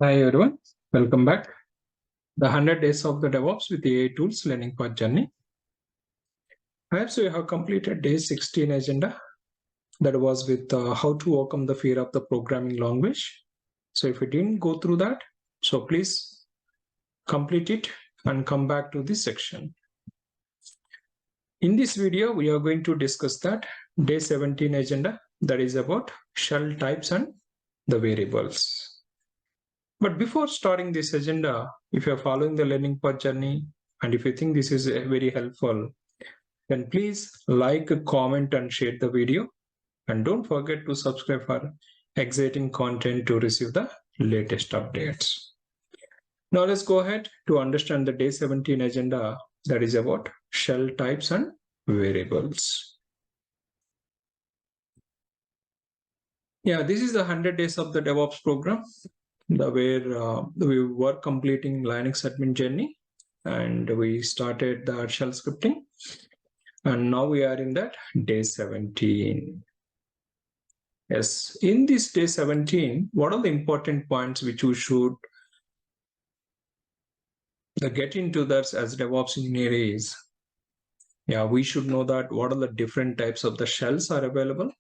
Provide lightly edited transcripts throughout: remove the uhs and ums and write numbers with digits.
Hi everyone, welcome back. The 100 days of the DevOps with AI tools learning path journey. Perhaps we have completed day 16 agenda that was with how to overcome the fear of the programming language. So if you didn't go through that, so please complete it and come back to this section. In this video, we are going to discuss that day 17 agenda that is about shell types and the variables. But before starting this agenda, if you're following the learning path journey and if you think this is very helpful, then please like, comment and share the video. And don't forget to subscribe for exciting content to receive the latest updates. Now let's go ahead to understand the day 17 agenda that is about shell types and variables. Yeah, this is the 100 days of the DevOps program, where we were completing Linux admin journey and we started the shell scripting. And now we are in that day 17. Yes, in this day 17, what are the important points which you should get into that as DevOps engineer is? Yeah, we should know that what are the different types of the shells are available.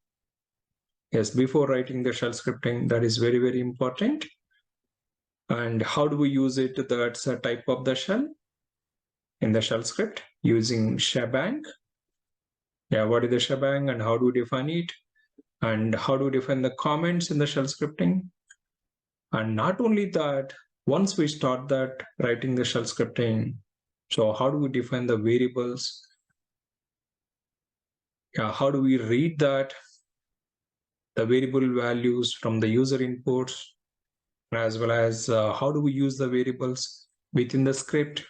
Yes, before writing the shell scripting, that is very, very important. And how do we use it? That's a type of the shell in the shell script using shebang. Yeah, what is the shebang and how do we define it? And how do we define the comments in the shell scripting? And not only that, once we start that writing the shell scripting, so how do we define the variables? Yeah, how do we read that? The variable values from the user inputs, as well as how do we use the variables within the script?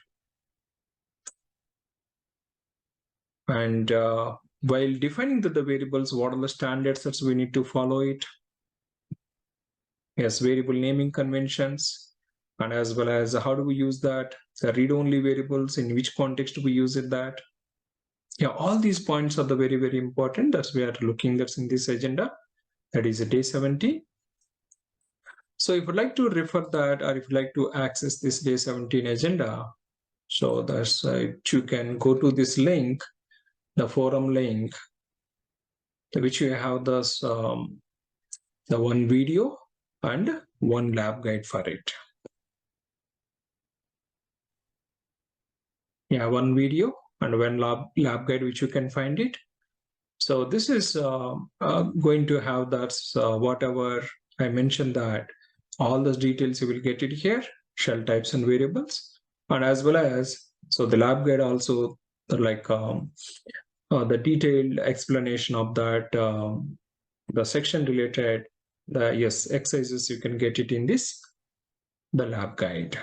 And while defining the variables, what are the standards that we need to follow it? Yes, variable naming conventions, and as well as how do we use that? The read-only variables, in which context do we use it that? Yeah, all these points are the very, very important. That's we are looking that's in this agenda. That is a day 70. So if you'd like to refer that, or if you'd like to access this day 17 agenda, so that's you can go to this link, the forum link, which you have this the one video and one lab guide for it. Yeah, one video and one lab guide which you can find it. So this is going to have that whatever I mentioned, that all those details you will get it here, shell types and variables, and as well as so the lab guide also like the detailed explanation of that the section related the exercises, you can get it in this the lab guide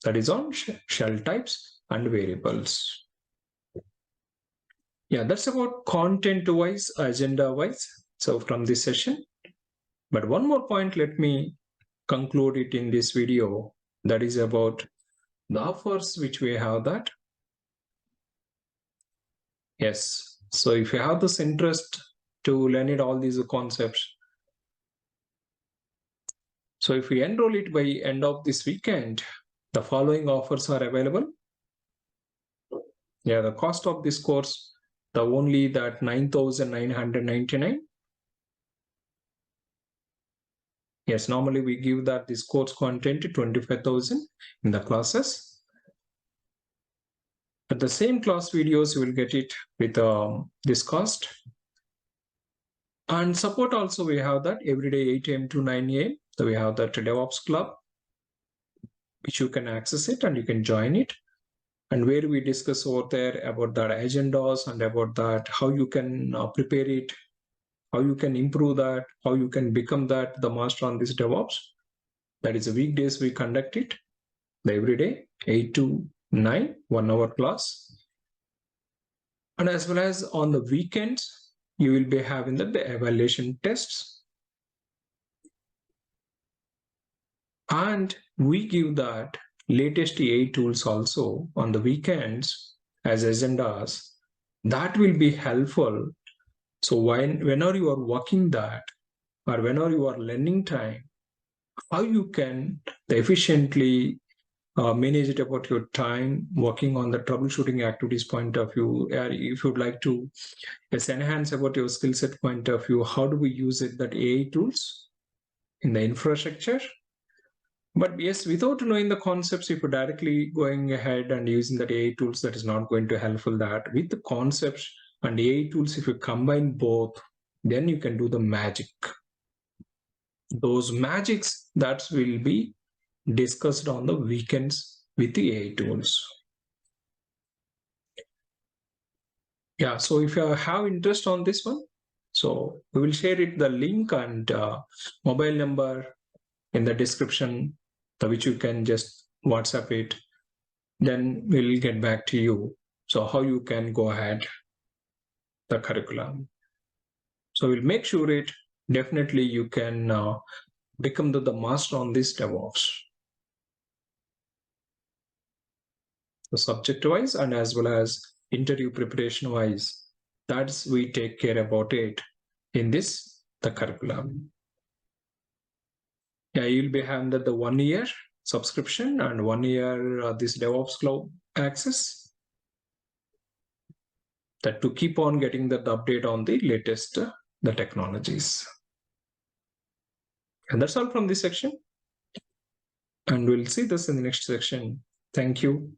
that is on shell types and variables. Yeah, that's about content wise, agenda wise, so from this session. But one more point, let me conclude it in this video, that is about the offers which we have that. Yes, so if you have this interest to learn it all these concepts, so if we enroll it by end of this weekend, the following offers are available. Yeah, the cost of this course, the only that 9,999. Yes, normally we give that this course content 25,000 in the classes. But the same class videos you will get it with this cost. And support also we have that every day 8 a.m. to 9 a.m. So we have that DevOps Club, which you can access it and you can join it. And where we discuss over there about that agendas and about that how you can prepare it, how you can improve that, how you can become that the master on this DevOps. That is the weekdays we conduct it, the every day 8 to 9, 1 hour class. And as well as on the weekends, you will be having the evaluation tests. And we give that latest AI tools also on the weekends as agendas. That will be helpful. So whenever you are working that, or whenever you are learning time, how you can efficiently manage it about your time working on the troubleshooting activities point of view. If you'd like to enhance about your skill set point of view, how do we use it, that AI tools in the infrastructure? But yes, without knowing the concepts, if you're directly going ahead and using that AI tools, that is not going to helpful. That with the concepts and AI tools, if you combine both, then you can do the magic. Those magics that will be discussed on the weekends with the AI tools. Yeah, so if you have interest on this one, so we will share it the link and mobile number in the description, which you can just WhatsApp it. Then we'll get back to you. So how you can go ahead the curriculum. So we'll make sure it definitely you can become the master on this DevOps. The subject wise and as well as interview preparation wise, that's we take care about it in this the curriculum. Yeah, you'll be having the 1 year subscription and 1 year this DevOps Cloud access, that to keep on getting the update on the latest the technologies. And that's all from this section. And we'll see this in the next section. Thank you.